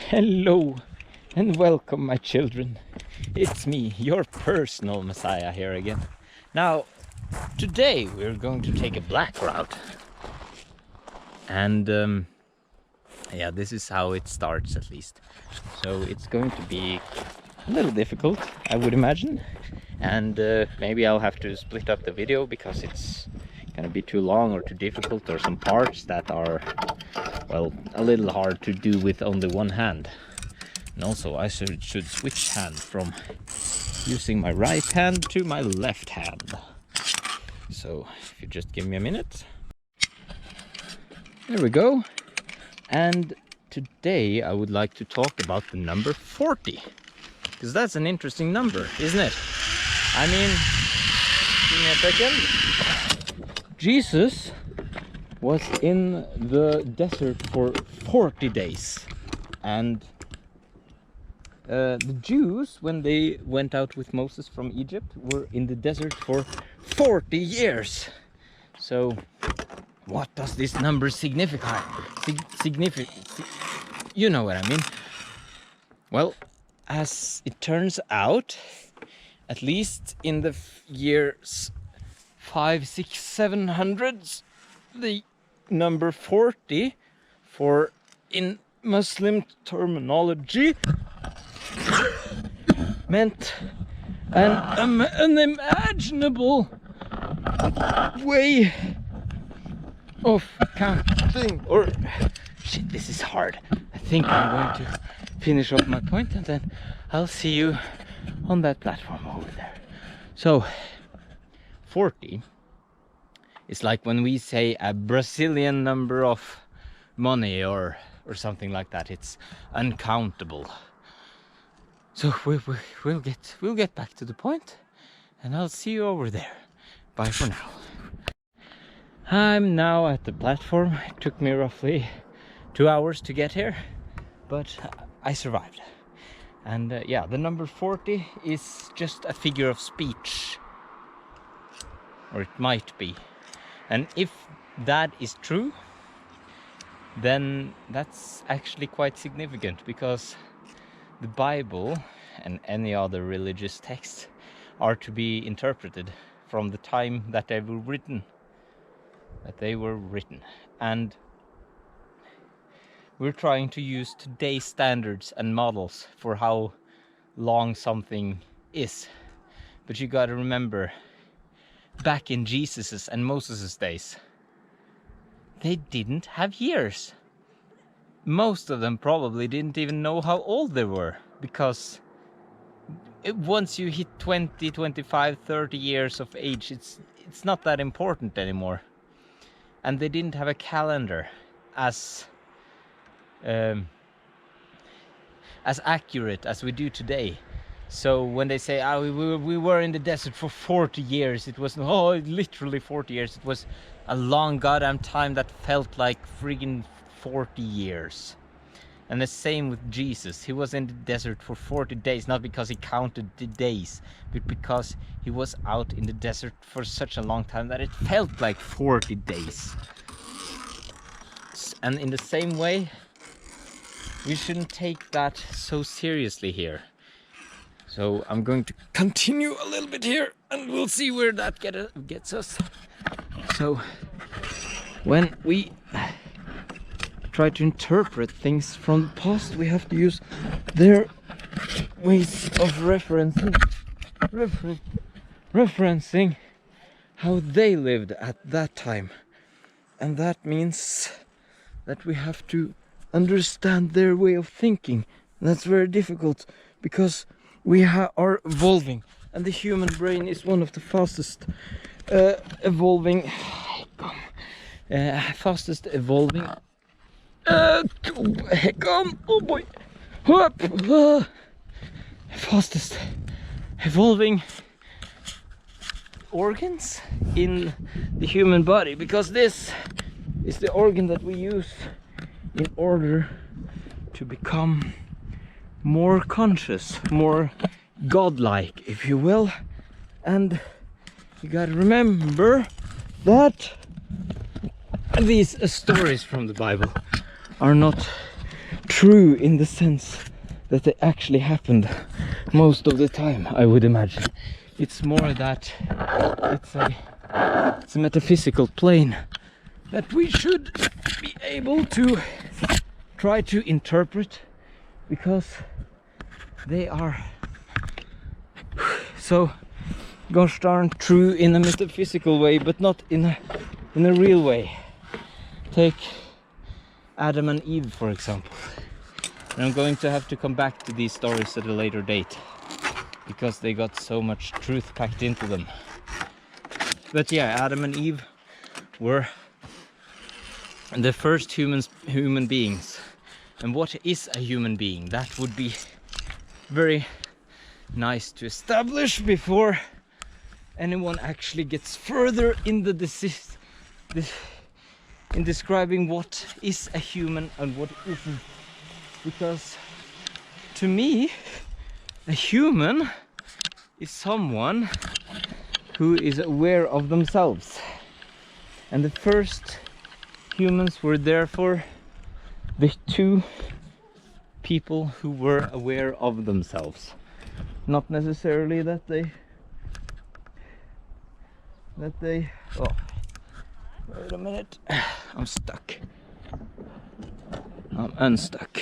Hello and welcome, my children. It's me, your personal Messiah, here again. Now, today we're going to take a black route. And yeah, this is how it starts, at least. So it's going to be a little difficult, I would imagine. And maybe I'll have to split up the video because it's gonna be too long or too difficult, or some parts that are, well, a little hard to do with only one hand. And also I should switch hand from using my right hand to my left hand. So if you just give me a minute. There we go. And today I would like to talk about the number 40, because that's an interesting number, isn't it? I mean, give me a second. Jesus was in the desert for 40 days, and the Jews, when they went out with Moses from Egypt, were in the desert for 40 years. So what does this number signify? You know what I mean. Well, as it turns out, at least in the years 500, 600, 700s, the number 40, for in Muslim terminology, meant an unimaginable way of counting. Or shit, this is hard. I think I'm going to finish off my point and then I'll see you on that platform over there. So 40 is like when we say a Brazilian number of money or something like that. It's uncountable. So we'll get back to the point, and I'll see you over there. Bye for now. I'm now at the platform. It took me roughly 2 hours to get here, but I survived. And yeah, the number 40 is just a figure of speech, or it might be. And if that is true, then that's actually quite significant, because the Bible and any other religious text are to be interpreted from the time that they were written. And we're trying to use today's standards and models for how long something is. But you gotta remember, back in Jesus's and Moses's days, they didn't have years. Most of them probably didn't even know how old they were, because once you hit 20, 25, 30 years of age, it's not that important anymore. And they didn't have a calendar as accurate as we do today. So when they say, we were in the desert for 40 years, it was literally 40 years. It was a long goddamn time that felt like friggin' 40 years. And the same with Jesus. He was in the desert for 40 days, not because he counted the days, but because he was out in the desert for such a long time that it felt like 40 days. And in the same way, we shouldn't take that so seriously here. So I'm going to continue a little bit here, and we'll see where that gets us. So when we try to interpret things from the past, we have to use their ways of referencing how they lived at that time. And that means that we have to understand their way of thinking. And that's very difficult, because we are evolving, and the human brain is one of the fastest evolving fastest evolving organs in the human body, because this is the organ that we use in order to become more conscious, more godlike, if you will. And you gotta remember that these stories from the Bible are not true in the sense that they actually happened most of the time, I would imagine. It's more that it's a metaphysical plane that we should be able to try to interpret, because they are so gosh darn true in a metaphysical way, but not in a real way. Take Adam and Eve, for example. And I'm going to have to come back to these stories at a later date, because they got so much truth packed into them. But yeah, Adam and Eve were the first human beings. And what is a human being? That would be very nice to establish before anyone actually gets further in in describing what is a human and what isn't. Because to me, a human is someone who is aware of themselves. And the first humans were therefore the two people who were aware of themselves. Not necessarily that they oh, wait a minute, I'm stuck. I'm unstuck.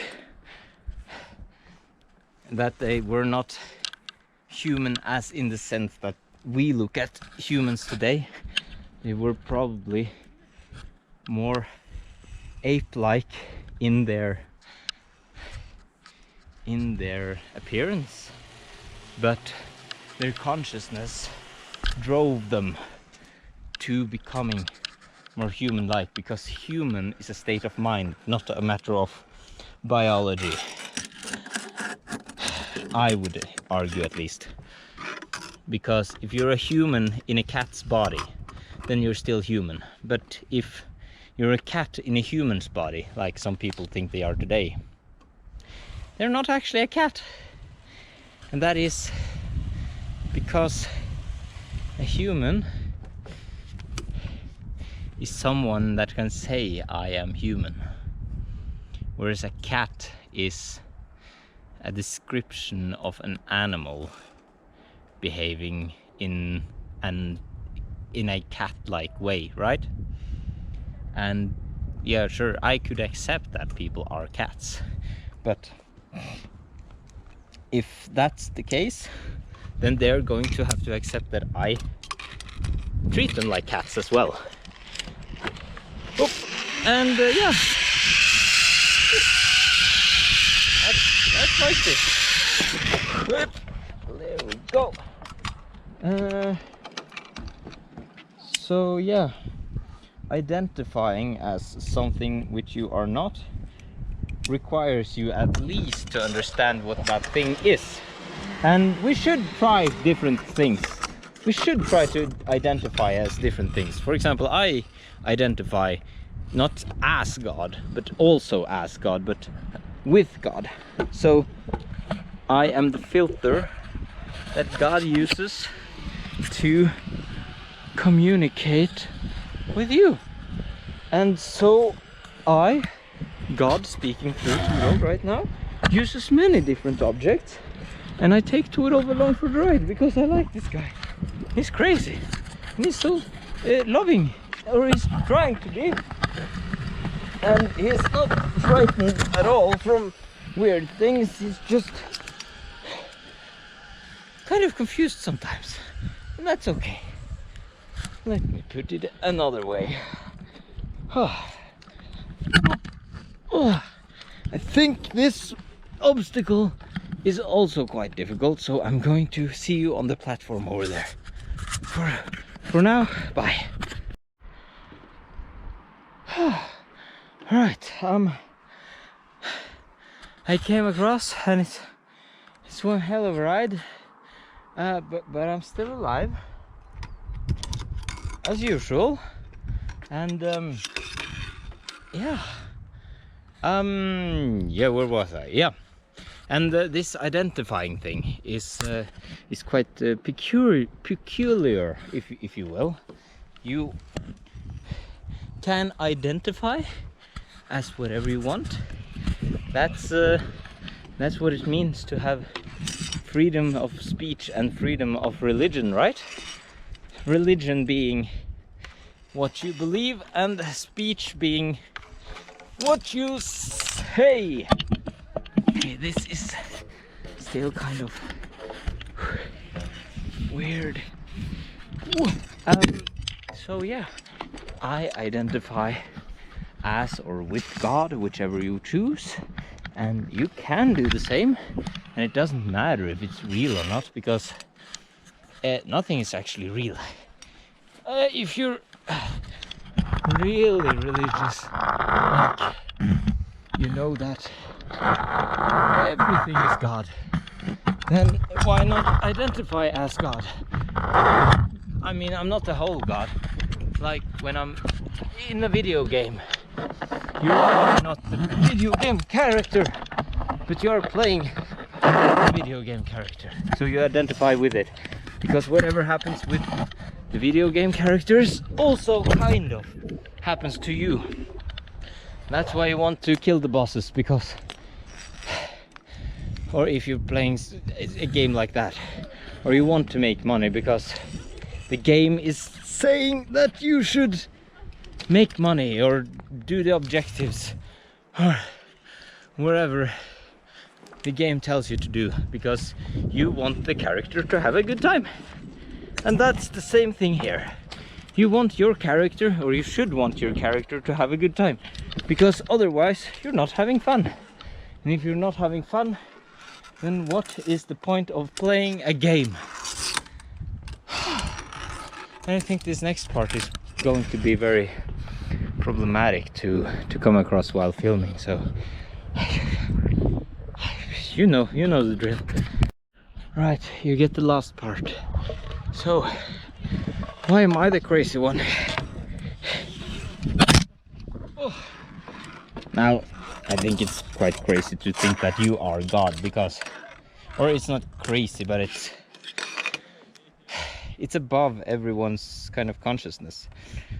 That they were not human as in the sense that we look at humans today. They were probably more ape-like in their appearance, but their consciousness drove them to becoming more human-like, because human is a state of mind, not a matter of biology. I would argue, at least. Because if you're a human in a cat's body, then you're still human. But if you're a cat in a human's body, like some people think they are today, they're not actually a cat. And that is because a human is someone that can say, I am human. Whereas a cat is a description of an animal behaving in a cat-like way, right? And yeah, sure, I could accept that people are cats, but if that's the case, then they're going to have to accept that I treat them like cats as well. Oh, and yeah, that's like this. There we go. So yeah, identifying as something which you are not requires you at least to understand what that thing is. And we should try different things. We should try to identify as different things. For example, I identify not as God, but also as God, but with God. So I am the filter that God uses to communicate with you. And so God speaking through Torolf right now, uses many different objects, and I take Torolf along for the ride because I like this guy. He's crazy, and he's so loving, or he's trying to be, and he's not frightened at all from weird things. He's just kind of confused sometimes, and that's okay. Let me put it another way. I think this obstacle is also quite difficult, so I'm going to see you on the platform over there. For now, bye. Alright, I came across, and it's one hell of a ride, but I'm still alive, as usual, and yeah, where was I? Yeah, and this identifying thing is quite peculiar, if you will. You can identify as whatever you want, That's what it means to have freedom of speech and freedom of religion, right? Religion being what you believe and speech being what you say. Okay, this is still kind of weird. So yeah, I identify as or with God, whichever you choose, and you can do the same, and it doesn't matter if it's real or not, because nothing is actually real. If you're really religious, like, you know that everything is God, then why not identify as God? I mean, I'm not the whole God. Like when I'm in a video game, you are not the video game character, but you are playing a video game character. So you identify with it, because whatever happens with the video game characters also kind of happens to you. That's why you want to kill the bosses, because, or if you're playing a game like that, or you want to make money because the game is saying that you should make money or do the objectives or wherever the game tells you to do, because you want the character to have a good time. And that's the same thing here. You want your character, or you should want your character to have a good time, because otherwise you're not having fun. And if you're not having fun, then what is the point of playing a game? And I think this next part is going to be very problematic to come across while filming, so you know the drill. Right, you get the last part. So why am I the crazy one? Oh. Now I think it's quite crazy to think that you are God, because, or it's not crazy, but it's above everyone's kind of consciousness.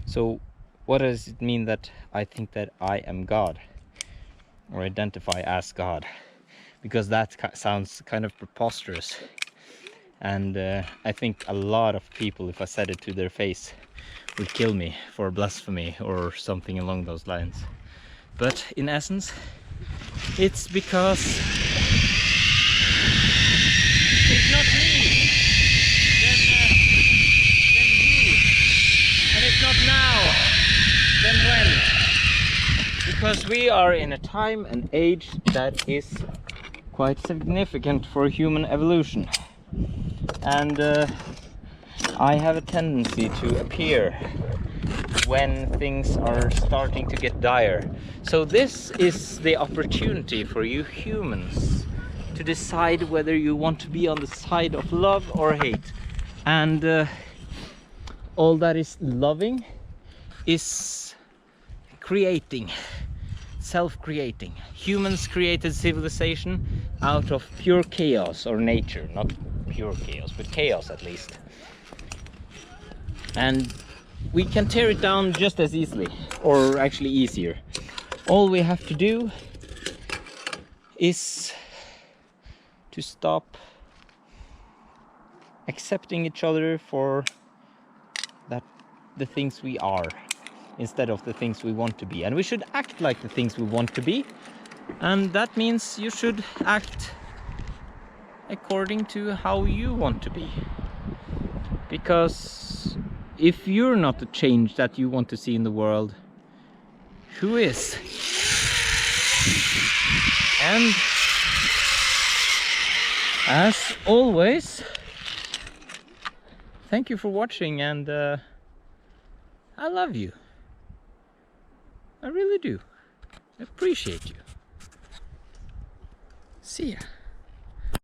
So what does it mean that I think that I am God, or identify as God? Because that sounds kind of preposterous, and I think a lot of people, if I said it to their face, would kill me for blasphemy or something along those lines. But in essence, it's because it's not me, then you, and it's not now, then when? Because we are in a time and age that is quite significant for human evolution, and I have a tendency to appear when things are starting to get dire. So this is the opportunity for you humans to decide whether you want to be on the side of love or hate. And all that is loving is creating, self-creating. Humans created civilization out of pure chaos, or nature, not pure chaos, but chaos at least. And we can tear it down just as easily, or actually easier. All we have to do is to stop accepting each other for the things we are, instead of the things we want to be. And we should act like the things we want to be, and that means you should act according to how you want to be. Because if you're not the change that you want to see in the world, who is? And as always, thank you for watching, and I love you. I really do. I appreciate you. See ya.